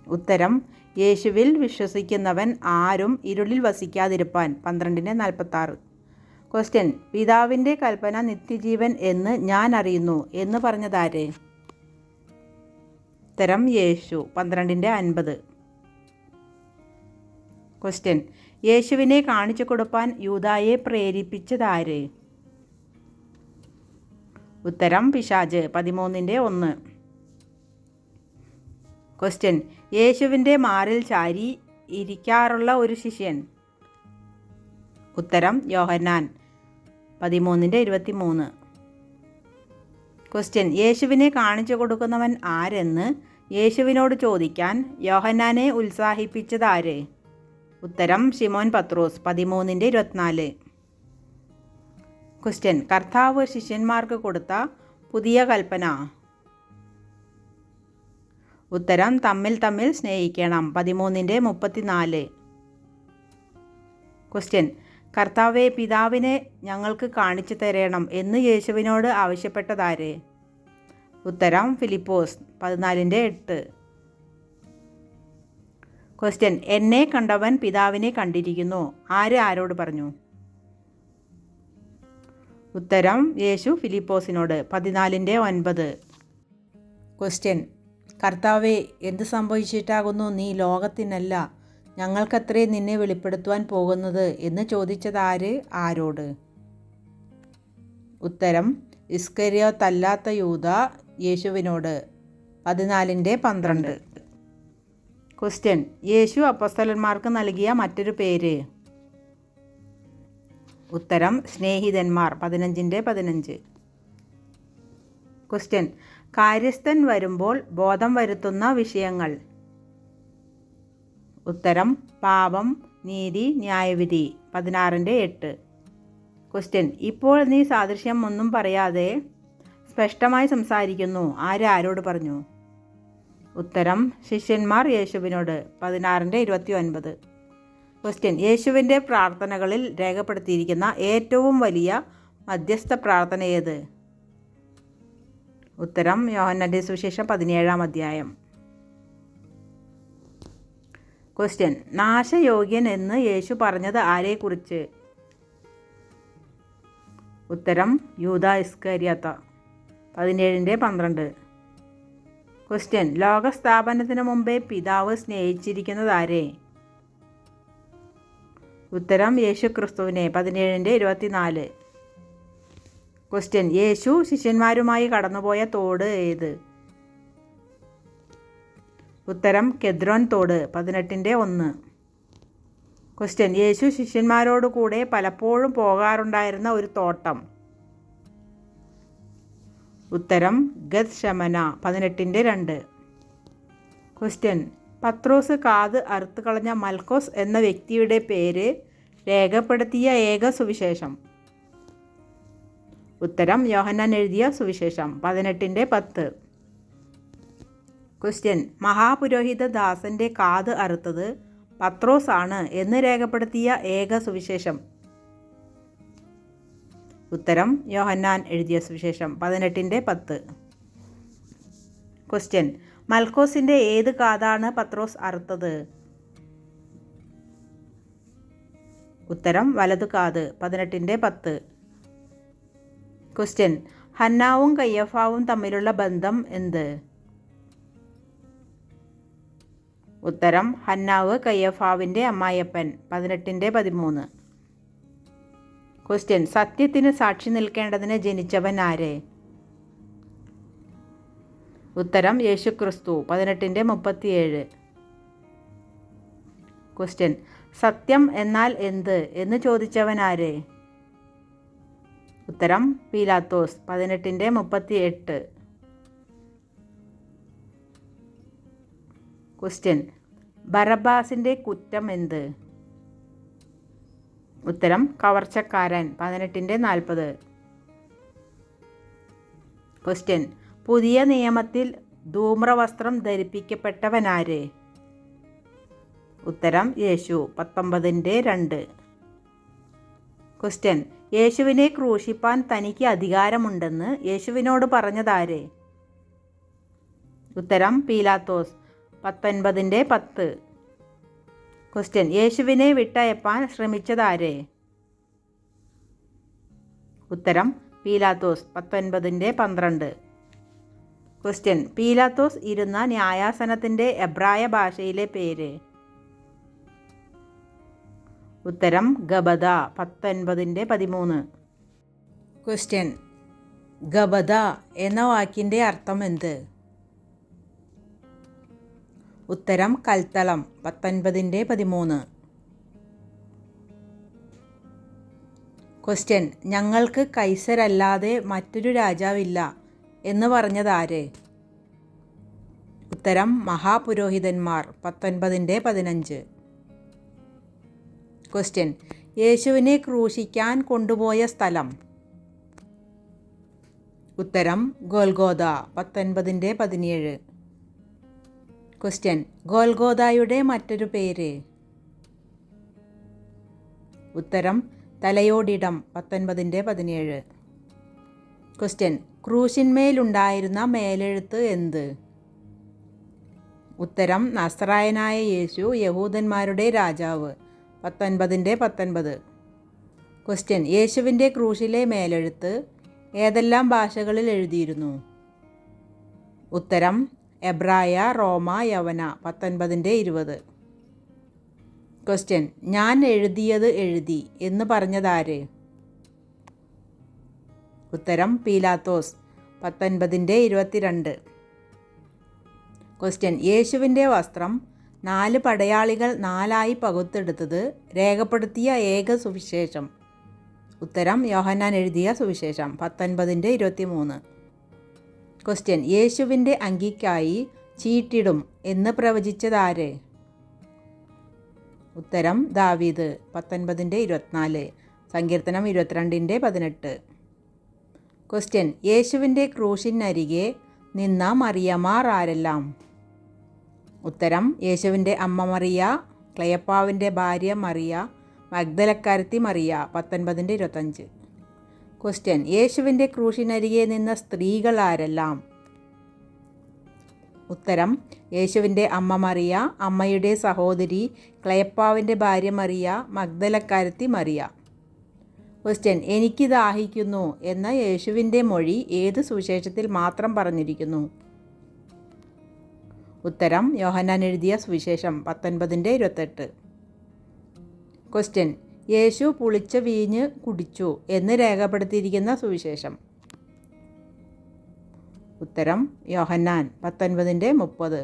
ഉത്തരം യേശുവിൽ വിശ്വസിക്കുന്നവൻ ആരും ഇരുളിൽ വസിക്കാതിരിപ്പാൻ. 12:46. ക്വസ്റ്റ്യൻ: പിതാവിൻ്റെ കൽപ്പന നിത്യജീവൻ എന്ന് ഞാൻ അറിയുന്നു എന്ന് പറഞ്ഞതാര്? ഉത്തരം യേശു. 12:50. ക്വസ്റ്റ്യൻ: യേശുവിനെ കാണിച്ചു കൊടുപ്പാൻ യൂദായെ പ്രേരിപ്പിച്ചതാര്? ഉത്തരം പിശാച്. 13:1. ക്വസ്റ്റ്യൻ: യേശുവിൻ്റെ മാറിൽ ചാരി ഇരിക്കാറുള്ള ഒരു ശിഷ്യൻ? ഉത്തരം യോഹന്നാൻ. 13:23. ക്വസ്റ്റ്യൻ: യേശുവിനെ കാണിച്ചു കൊടുക്കുന്നവൻ ആരെന്ന് യേശുവിനോട് ചോദിക്കാൻ യോഹന്നാനെ ഉത്സാഹിപ്പിച്ചതാര്? ഉത്തരം ശിമോൻ പത്രോസ്. 13:24. ക്വസ്റ്റ്യൻ: കർത്താവ് ശിഷ്യന്മാർക്ക് കൊടുത്ത പുതിയ കൽപ്പന? ഉത്തരം തമ്മിൽ തമ്മിൽ സ്നേഹിക്കണം. 13:34. ക്വസ്റ്റ്യൻ: കർത്താവെ, പിതാവിനെ ഞങ്ങൾക്ക് കാണിച്ചു തരണം എന്ന് യേശുവിനോട് ആവശ്യപ്പെട്ടതാര്? ഉത്തരം ഫിലിപ്പോസ്. 14:8. ക്വസ്റ്റ്യൻ: എന്നെ കണ്ടവൻ പിതാവിനെ കണ്ടിരിക്കുന്നു. ആര് ആരോട് പറഞ്ഞു? ഉത്തരം യേശു ഫിലിപ്പോസിനോട്. 14:9. ക്വസ്റ്റ്യൻ: കർത്താവെ, എന്ത് സംഭവിച്ചിട്ടാകുന്നു നീ ലോകത്തിനല്ല ഞങ്ങൾക്കത്രേ നിന്നെ വെളിപ്പെടുത്തുവാൻ പോകുന്നത് എന്ന് ചോദിച്ചതാര് ആരോട്? ഉത്തരം ഇസ്കര്യോത്തല്ലാത്ത യൂദ യേശുവിനോട്. 14:12. ക്വസ്റ്റ്യൻ: യേശു അപ്പോസ്തലന്മാർക്ക് നൽകിയ മറ്റൊരു പേര്? ഉത്തരം സ്നേഹിതന്മാർ. 15:15. ക്വസ്റ്റ്യൻ: കാര്യസ്ഥൻ വരുമ്പോൾ ബോധം വരുത്തുന്ന വിഷയങ്ങൾ? ഉത്തരം പാപം, നീതി, ന്യായവിധി. 16:8. ക്വസ്റ്റ്യൻ: ഇപ്പോൾ നീ സാദൃശ്യം ഒന്നും പറയാതെ സ്പഷ്ടമായി സംസാരിക്കുന്നു. ആര് ആരോട് പറഞ്ഞു? ഉത്തരം ശിഷ്യന്മാർ യേശുവിനോട്. 16:29. ക്വസ്റ്റ്യൻ: യേശുവിൻ്റെ പ്രാർത്ഥനകളിൽ രേഖപ്പെടുത്തിയിരിക്കുന്ന ഏറ്റവും വലിയ മധ്യസ്ഥ പ്രാർത്ഥന ഏത്? ഉത്തരം യോഹന്നാൻ്റെ സുവിശേഷം 17-ാം അധ്യായം. ക്വസ്റ്റ്യൻ: നാശയോഗ്യൻ എന്ന് യേശു പറഞ്ഞത് ആരെക്കുറിച്ച്? ഉത്തരം യൂദാ ഇസ്കര്യോത്ത. 17:12. ക്വസ്റ്റ്യൻ: ലോകസ്ഥാപനത്തിന് മുമ്പേ പിതാവ് സ്നേഹിച്ചിരിക്കുന്നത് ആരെ? ഉത്തരം യേശു ക്രിസ്തുവിനെ. 17:24. ക്വസ്റ്റ്യൻ: യേശു ശിഷ്യന്മാരുമായി കടന്നുപോയ തോട് ഏത്? ഉത്തരം കെദ്രോൻ തോട്. 18:1. ക്വസ്റ്റ്യൻ: യേശു ശിഷ്യന്മാരോട് കൂടെ പലപ്പോഴും പോകാറുണ്ടായിരുന്ന ഒരു തോട്ടം? ഉത്തരം ഗത്ശമന. 18:2. ക്വസ്റ്റ്യൻ: പത്രോസ് കാത് അറുത്ത് കളഞ്ഞ മൽക്കോസ് എന്ന വ്യക്തിയുടെ പേര് രേഖപ്പെടുത്തിയ ഏക സുവിശേഷം? ഉത്തരം യോഹന്നാൻ എഴുതിയ സുവിശേഷം. 18:10. ക്വസ്റ്റ്യൻ: മഹാപുരോഹിത ദാസൻ്റെ കാത് അറുത്തത് പത്രോസ് ആണ് എന്ന് രേഖപ്പെടുത്തിയ ഏക സുവിശേഷം? ഉത്തരം യോഹന്നാൻ എഴുതിയ സുവിശേഷം. 18:10. ക്വസ്റ്റ്യൻ: മൽക്കോസിൻ്റെ ഏത് കാതാണ് പത്രോസ് അറുത്തത്? ഉത്തരം വലതു കാത്. 18:10. ക്വസ്റ്റ്യൻ: ഹന്നാവും കയ്യഫാവും തമ്മിലുള്ള ബന്ധം എന്ത്? ഉത്തരം ഹന്നാവ് കയ്യഫാവിൻ്റെ അമ്മായിയപ്പൻ. 18:13. ക്വസ്റ്റ്യൻ: സത്യത്തിന് സാക്ഷി നിൽക്കേണ്ടതിന് ജനിച്ചവൻ ആര്? ഉത്തരം യേശു ക്രിസ്തു. 18:37. ക്വസ്റ്റ്യൻ: സത്യം എന്നാൽ എന്ത് എന്ന് ചോദിച്ചവൻ ആര്? ഉത്തരം പീലാത്തോസ്. 18:38. ക്വസ്റ്റ്യൻ: ബറബ്ബാസിൻ്റെ കുറ്റം എന്ത്? ഉത്തരം കവർച്ചക്കാരൻ. 18:40. ക്വസ്റ്റ്യൻ: പുതിയ നിയമത്തിൽ ധൂമ്രവസ്ത്രം ധരിപ്പിക്കപ്പെട്ടവനാര്? ഉത്തരം യേശു. 19:2. ക്വസ്റ്റ്യൻ: യേശുവിനെ ക്രൂശിപ്പാൻ തനിക്ക് അധികാരമുണ്ടെന്ന് യേശുവിനോട് പറഞ്ഞതാര്? ഉത്തരം പീലാത്തോസ്. 19:10. ക്വസ്റ്റ്യൻ: യേശുവിനെ വിട്ടയപ്പാൻ ശ്രമിച്ചതാര്? ഉത്തരം പീലാത്തോസ്. 19:12. ക്വസ്റ്റ്യൻ: പീലാത്തോസ് ഇരുന്ന ന്യായാസനത്തിൻ്റെ എബ്രായ ഭാഷയിലെ പേര്? ഉത്തരം ഗബദ. 19:13. ക്വസ്റ്റ്യൻ: ഗബദ എന്ന വാക്കിൻ്റെ അർത്ഥം എന്ത്? ഉത്തരം കൽത്തളം. 19:13. ക്വസ്റ്റ്യൻ: ഞങ്ങൾക്ക് കൈസരല്ലാതെ മറ്റൊരു രാജാവില്ല എന്ന് പറഞ്ഞതാര്? ഉത്തരം മഹാപുരോഹിതന്മാർ. 19:15. ക്വസ്റ്റ്യൻ: യേശുവിനെ ക്രൂശിക്കാൻ കൊണ്ടുപോയ സ്ഥലം? ഉത്തരം ഗോൽഗോഥ. 19:17. ക്വസ്റ്റ്യൻ: ഗോൽഗോഥയുടെ മറ്റൊരു പേര്? ഉത്തരം തലയോടിടം. 19:17. ക്വസ്റ്റ്യൻ: ക്രൂശിന്മേലുണ്ടായിരുന്ന മേലെഴുത്ത് എന്ത്? ഉത്തരം നസ്രായനായ യേശു യഹൂദന്മാരുടെ രാജാവ്. 19:19. ക്വസ്റ്റ്യൻ: യേശുവിൻ്റെ ക്രൂശിലെ മേലെഴുത്ത് ഏതെല്ലാം ഭാഷകളിൽ എഴുതിയിരുന്നു? ഉത്തരം എബ്രായ, റോമ, യവന. 19:20. ക്വസ്റ്റ്യൻ: ഞാൻ എഴുതിയത് എഴുതി എന്ന് പറഞ്ഞതാര്? ഉത്തരം പീലാത്തോസ്. 19:22. ക്വസ്റ്റ്യൻ: യേശുവിൻ്റെ വസ്ത്രം 4 പടയാളികൾ 4ആയി പകുത്തെടുത്തത് രേഖപ്പെടുത്തിയ ഏക സുവിശേഷം? ഉത്തരം യോഹന്നാൻ എഴുതിയ സുവിശേഷം. 19:23. ക്വസ്റ്റ്യൻ: യേശുവിൻ്റെ അങ്കിക്കായി ചീട്ടിടും എന്ന് പ്രവചിച്ചതാര്? ഉത്തരം ദാവീദ്. 19:24. സങ്കീർത്തനം 22:18. ക്വസ്റ്റ്യൻ: യേശുവിൻ്റെ ക്രൂശിനരികെ നിന്ന മറിയമാർ ആരെല്ലാം? ഉത്തരം യേശുവിൻ്റെ അമ്മ മറിയ, ക്ലയപ്പാവിൻ്റെ ഭാര്യ മറിയ, മഗ്ദലക്കാരത്തി മറിയ. 19:25. ക്വസ്റ്റ്യൻ: യേശുവിൻ്റെ ക്രൂശിനരികെ നിന്ന സ്ത്രീകൾ ആരെല്ലാം? ഉത്തരം യേശുവിൻ്റെ അമ്മ മറിയ, അമ്മയുടെ സഹോദരി, ക്ലയപ്പാവിൻ്റെ ഭാര്യ മറിയ, മഗ്ദലക്കാരത്തി മറിയ. ക്വസ്റ്റ്യൻ: എനിക്ക് ദാഹിക്കുന്നു എന്ന യേശുവിൻ്റെ മൊഴി ഏത് സുവിശേഷത്തിൽ മാത്രം പറഞ്ഞിരിക്കുന്നു? ഉത്തരം യോഹന്നാൻ എഴുതിയ സുവിശേഷം. 19:28. ക്വസ്റ്റ്യൻ: യേശു പുളിച്ച വീഞ്ഞ് കുടിച്ചു എന്ന് രേഖപ്പെടുത്തിയിരിക്കുന്ന സുവിശേഷം? ഉത്തരം യോഹന്നാൻ. 19:30.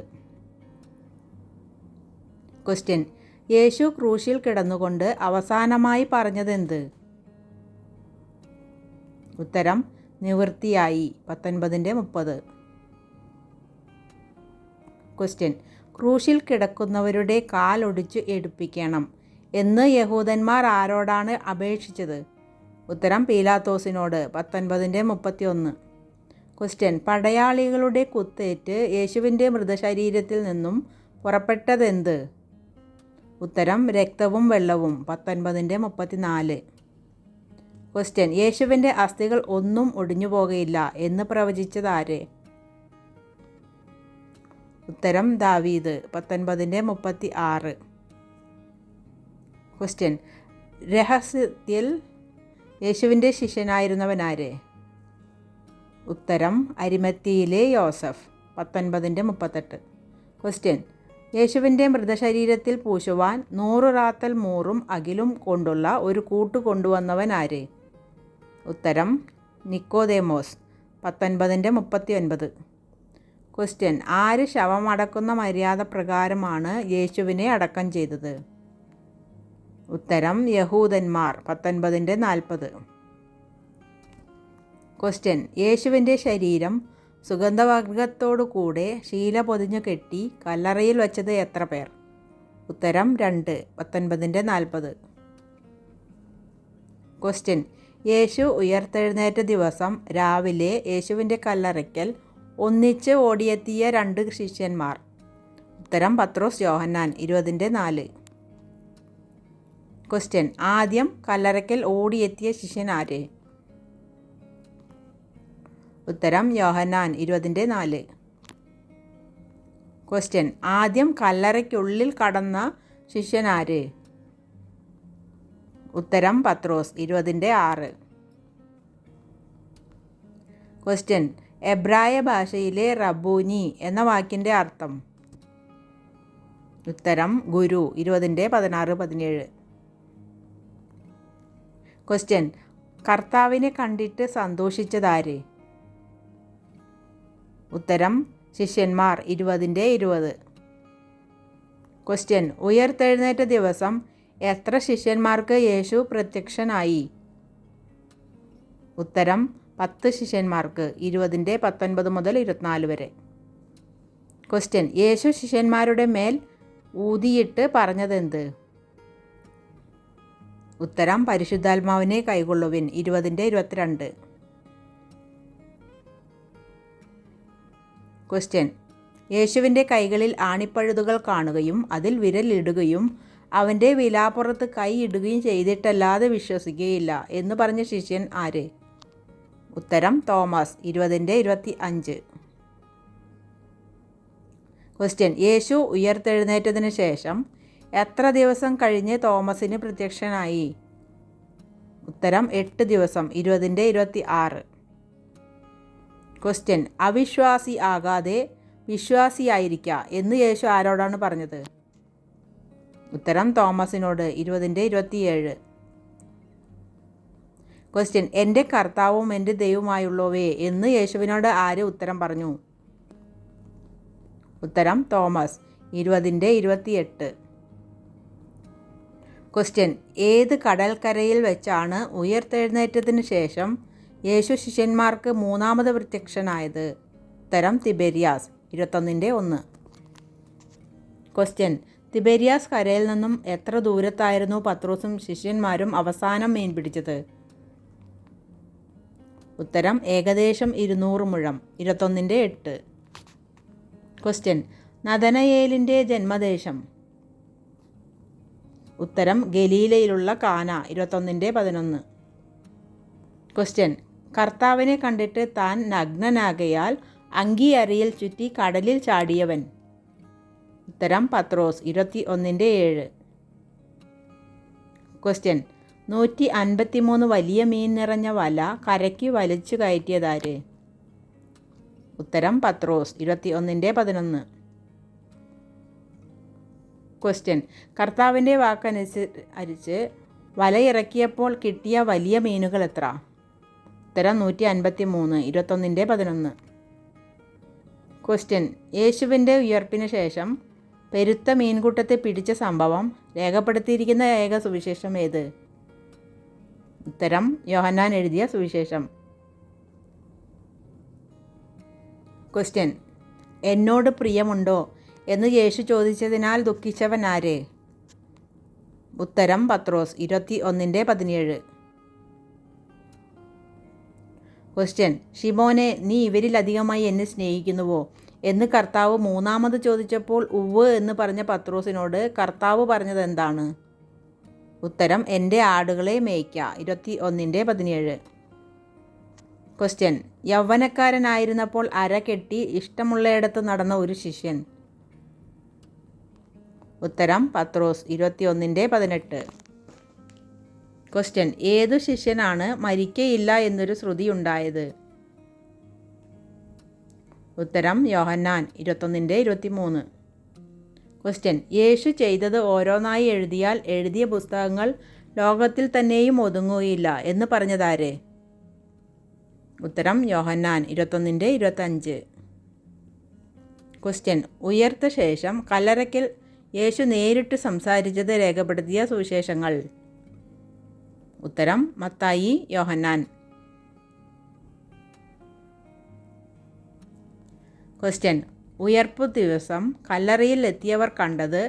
ക്വസ്റ്റ്യൻ: യേശു ക്രൂശിൽ കിടന്നുകൊണ്ട് അവസാനമായി പറഞ്ഞതെന്ത്? ഉത്തരം നിവൃത്തിയായി. 19:30. ക്വസ്റ്റ്യൻ: ക്രൂശിൽ കിടക്കുന്നവരുടെ കാലൊടിച്ചു എടുപ്പിക്കണം എന്ന് യഹൂദന്മാർ ആരോടാണ് അപേക്ഷിച്ചത്? ഉത്തരം പീലാത്തോസിനോട്. 19:31. ക്വസ്റ്റ്യൻ: പടയാളികളുടെ കുത്തേറ്റ് യേശുവിൻ്റെ മൃതശരീരത്തിൽ നിന്നും പുറപ്പെട്ടതെന്ത്? ഉത്തരം രക്തവും വെള്ളവും. 19:34. ക്വസ്റ്റ്യൻ: യേശുവിൻ്റെ അസ്ഥികൾ ഒന്നും ഒടിഞ്ഞു പോകുകയില്ല എന്ന് പ്രവചിച്ചതാര്? ഉത്തരം ദാവീദ്. 19:36. ക്വസ്റ്റ്യൻ: രഹസ്യത്തിൽ യേശുവിൻ്റെ ശിഷ്യനായിരുന്നവനാര്? ഉത്തരം അരിമത്തിയിലെ യോസഫ്. 19:38. ക്വസ്റ്റ്യൻ: യേശുവിൻ്റെ മൃതശരീരത്തിൽ പൂശുവാൻ 100 റാത്തൽ മൂറും അകിലും കൊണ്ടുള്ള ഒരു കൂട്ട് കൊണ്ടുവന്നവനാര്? ഉത്തരം നിക്കോദേമോസ്. 19:39. ക്വസ്റ്റ്യൻ: ആര് ശവമടക്കുന്ന മര്യാദ പ്രകാരമാണ് യേശുവിനെ അടക്കം ചെയ്തത്? ഉത്തരം യഹൂദന്മാർ. 19:40. ക്വസ്റ്റ്യൻ: യേശുവിൻ്റെ ശരീരം സുഗന്ധവർഗത്തോടു കൂടെ ശീല പൊതിഞ്ഞു കെട്ടി കല്ലറയിൽ വച്ചത് എത്ര പേർ? ഉത്തരം 2. 19:40. ക്വസ്റ്റ്യൻ: യേശു ഉയർത്തെഴുന്നേറ്റ ദിവസം രാവിലെ യേശുവിൻ്റെ കല്ലറയ്ക്കൽ ഒന്നിച്ച് ഓടിയെത്തിയ 2 ശിഷ്യന്മാർ. ഉത്തരം പത്രോസ് യോഹന്നാൻ. 20-4. ക്വസ്റ്റ്യൻ: ആദ്യം കല്ലറയ്ക്കൽ ഓടിയെത്തിയ ശിഷ്യൻ ആര്? ഉത്തരം യോഹന്നാൻ. 20-4. ക്വസ്റ്റ്യൻ: ആദ്യം കല്ലറയ്ക്കുള്ളിൽ കടന്ന ശിഷ്യൻ ആര്? ഉത്തരം പത്രോസ്. 20-6. ക്വസ്റ്റ്യൻ: എബ്രായ ഭാഷയിലെ റബ്ബൂനി എന്ന വാക്കിൻ്റെ അർത്ഥം? ഉത്തരം ഗുരു. 20-16-17. ക്വസ്റ്റ്യൻ: കർത്താവിനെ കണ്ടിട്ട് സന്തോഷിച്ചതാര്? ഉത്തരം ശിഷ്യന്മാർ. 20-20. ക്വസ്റ്റ്യൻ: ഉയർത്തെഴുന്നേറ്റ ദിവസം എത്ര ശിഷ്യന്മാർക്ക് യേശു പ്രത്യക്ഷനായി? ഉത്തരം 10 ശിഷ്യന്മാർക്ക്. 20-19-24 വരെ. ക്വസ്റ്റ്യൻ: യേശു ശിഷ്യന്മാരുടെ മേൽ ഊതിയിട്ട് പറഞ്ഞതെന്ത്? ഉത്തരം പരിശുദ്ധാത്മാവിനെ കൈക്കൊള്ളുവിൻ. 20-22. ക്വസ്റ്റ്യൻ: യേശുവിൻ്റെ കൈകളിൽ ആണിപ്പഴുതുകൾ കാണുകയും അതിൽ വിരലിടുകയും അവൻ്റെ വിലാപ്പുറത്ത് കൈ ഇടുകയും ചെയ്തിട്ടല്ലാതെ വിശ്വസിക്കുകയില്ല എന്ന് പറഞ്ഞ ശിഷ്യൻ ആര്? ഉത്തരം തോമസ്. 20-25. ക്വസ്റ്റ്യൻ: യേശു ഉയർത്തെഴുന്നേറ്റതിന് ശേഷം എത്ര ദിവസം കഴിഞ്ഞ് തോമസിന് പ്രത്യക്ഷനായി? ഉത്തരം 8 ദിവസം. 20-26. ക്വസ്റ്റ്യൻ: അവിശ്വാസി ആകാതെ വിശ്വാസിയായിരിക്കുക എന്ന് യേശു ആരോടാണ് പറഞ്ഞത്? ഉത്തരം തോമസിനോട്. 20-27. ക്വസ്റ്റ്യൻ: എൻ്റെ കർത്താവും എൻ്റെ ദൈവവുമായുള്ളവേ എന്ന് യേശുവിനോട് ആര് ഉത്തരം പറഞ്ഞു? ഉത്തരം തോമസ്. 20-28. ക്വസ്റ്റ്യൻ: ഏത് കടൽക്കരയിൽ വെച്ചാണ് ഉയർത്തെഴുന്നേറ്റത്തിന് ശേഷം യേശു ശിഷ്യന്മാർക്ക് മൂന്നാമത് പ്രത്യക്ഷനായത്? ഉത്തരം തിബേരിയാസ്. 21-1. ക്വസ്റ്റ്യൻ: തിബേരിയാസ് കരയിൽ നിന്നും എത്ര ദൂരത്തായിരുന്നു പത്രോസും ശിഷ്യന്മാരും അവസാനം മീൻ പിടിച്ചത്? ഉത്തരം ഏകദേശം 200 മുഴം. 21-8. ക്വസ്റ്റ്യൻ: നഥനയേലിൻ്റെ ജന്മദേശം? ഉത്തരം ഗലീലയിലുള്ള കാന. 21-11. ക്വസ്റ്റ്യൻ: കർത്താവിനെ കണ്ടിട്ട് താൻ നഗ്നനാകയാൽ അങ്കി അരയിൽ ചുറ്റി കടലിൽ ചാടിയവൻ? ഉത്തരം പത്രോസ്. 21-7. ക്വസ്റ്റ്യൻ: 153 വലിയ മീൻ നിറഞ്ഞ വല കരയ്ക്ക് വലിച്ചു കയറ്റിയതാര്? ഉത്തരം പത്രോസ്. 21-11. ക്വസ്റ്റ്യൻ: കർത്താവിൻ്റെ വാക്കനുസരിച്ച് വലയിറക്കിയപ്പോൾ കിട്ടിയ വലിയ മീനുകൾ എത്ര? ഉത്തരം 153. 21-11. ക്വസ്റ്റ്യൻ: യേശുവിൻ്റെ ഉയർപ്പിന് ശേഷം പെരുത്ത മീൻകൂട്ടത്തെ പിടിച്ച സംഭവം രേഖപ്പെടുത്തിയിരിക്കുന്ന ഏക സുവിശേഷം ഏത്? ഉത്തരം യോഹന്നാൻ എഴുതിയ സുവിശേഷം. ക്വസ്റ്റ്യൻ: എന്നോട് പ്രിയമുണ്ടോ എന്ന് യേശു ചോദിച്ചതിനാൽ ദുഃഖിച്ചവൻ ആര്? ഉത്തരം പത്രോസ്. 21-17. ക്വസ്റ്റ്യൻ: ഷിമോനെ, നീ ഇവരിലധികമായി എന്നെ സ്നേഹിക്കുന്നുവോ എന്ന് കർത്താവ് മൂന്നാമത് ചോദിച്ചപ്പോൾ ഉവ്വ് എന്ന് പറഞ്ഞ പത്രോസിനോട് കർത്താവ് പറഞ്ഞത് എന്താണ്? ഉത്തരം എൻ്റെ ആടുകളെ മേയ്ക്ക. 21-17. ക്വസ്റ്റ്യൻ: യൗവനക്കാരനായിരുന്നപ്പോൾ അര കെട്ടി ഇഷ്ടമുള്ളയിടത്ത് നടന്ന ഒരു ശിഷ്യൻ? ഉത്തരം പത്രോസ്. 21-18. ക്വസ്റ്റ്യൻ: ഏതു ശിഷ്യനാണ് മരിക്കയില്ല എന്നൊരു ശ്രുതി ഉണ്ടായത്? ഉത്തരം യോഹന്നാൻ. 21-23. ക്വസ്റ്റ്യൻ: യേശു ചെയ്തത് ഓരോന്നായി എഴുതിയാൽ എഴുതിയ പുസ്തകങ്ങൾ ലോകത്തിൽ തന്നെയും ഒതുങ്ങുകയില്ല എന്ന് പറഞ്ഞതാര്? ഉത്തരം യോഹന്നാൻ. 21-25. ക്വസ്റ്റ്യൻ: ഉയർത്ത ശേഷം കല്ലറയ്ക്കൽ യേശു നേരിട്ട് സംസാരിച്ചത് രേഖപ്പെടുത്തിയ സുവിശേഷങ്ങൾ? ഉത്തരം മത്തായി, യോഹന്നാൻ. ക്വസ്റ്റ്യൻ: ഉയർപ്പു ദിവസം കല്ലറയിൽ എത്തിയവർ കണ്ടത്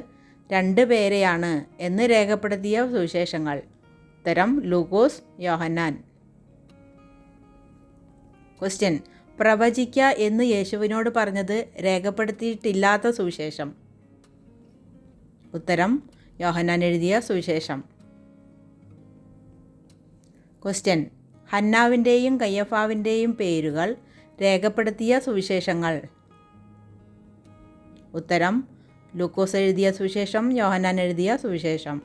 2 പേരെയാണ് എന്ന് രേഖപ്പെടുത്തിയ സുവിശേഷങ്ങൾ? ഉത്തരം ലൂക്കോസ്, യോഹന്നാൻ. ക്വസ്റ്റ്യൻ: പ്രവചിക്ക എന്ന് യേശുവിനോട് പറഞ്ഞത് രേഖപ്പെടുത്തിയിട്ടില്ലാത്ത സുവിശേഷം? ഉത്തരം യോഹന്നാൻ എഴുതിയ സുവിശേഷം. ക്വസ്റ്റ്യൻ: ഹന്നാവിൻ്റെയും കയ്യഫാവിൻ്റെയും പേരുകൾ രേഖപ്പെടുത്തിയ സുവിശേഷങ്ങൾ? ഉത്തരം ലൂക്കോസ് എഴുതിയ സുവിശേഷം, യോഹന്നാൻ എഴുതിയ സുവിശേഷം.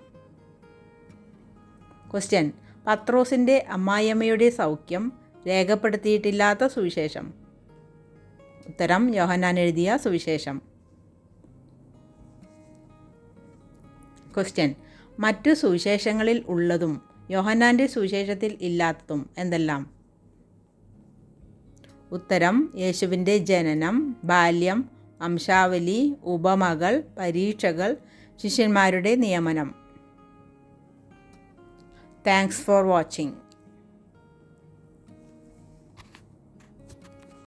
ക്വസ്റ്റ്യൻ: പത്രോസിൻ്റെ അമ്മായിയമ്മയുടെ സൗഖ്യം രേഖപ്പെടുത്തിയിട്ടില്ലാത്ത സുവിശേഷം? ഉത്തരം യോഹന്നാൻ എഴുതിയ സുവിശേഷം. ക്വസ്റ്റ്യൻ: മറ്റു സുവിശേഷങ്ങളിൽ ഉള്ളതും യോഹന്നാൻ്റെ സുവിശേഷത്തിൽ ഇല്ലാത്തതും എന്തെല്ലാം? ഉത്തരം യേശുവിൻ്റെ ജനനം, ബാല്യം, വംശാവലി, ഉപമകൾ, പരീക്ഷകൾ, ശിഷ്യന്മാരുടെ നിയമനം. Thanks for watching.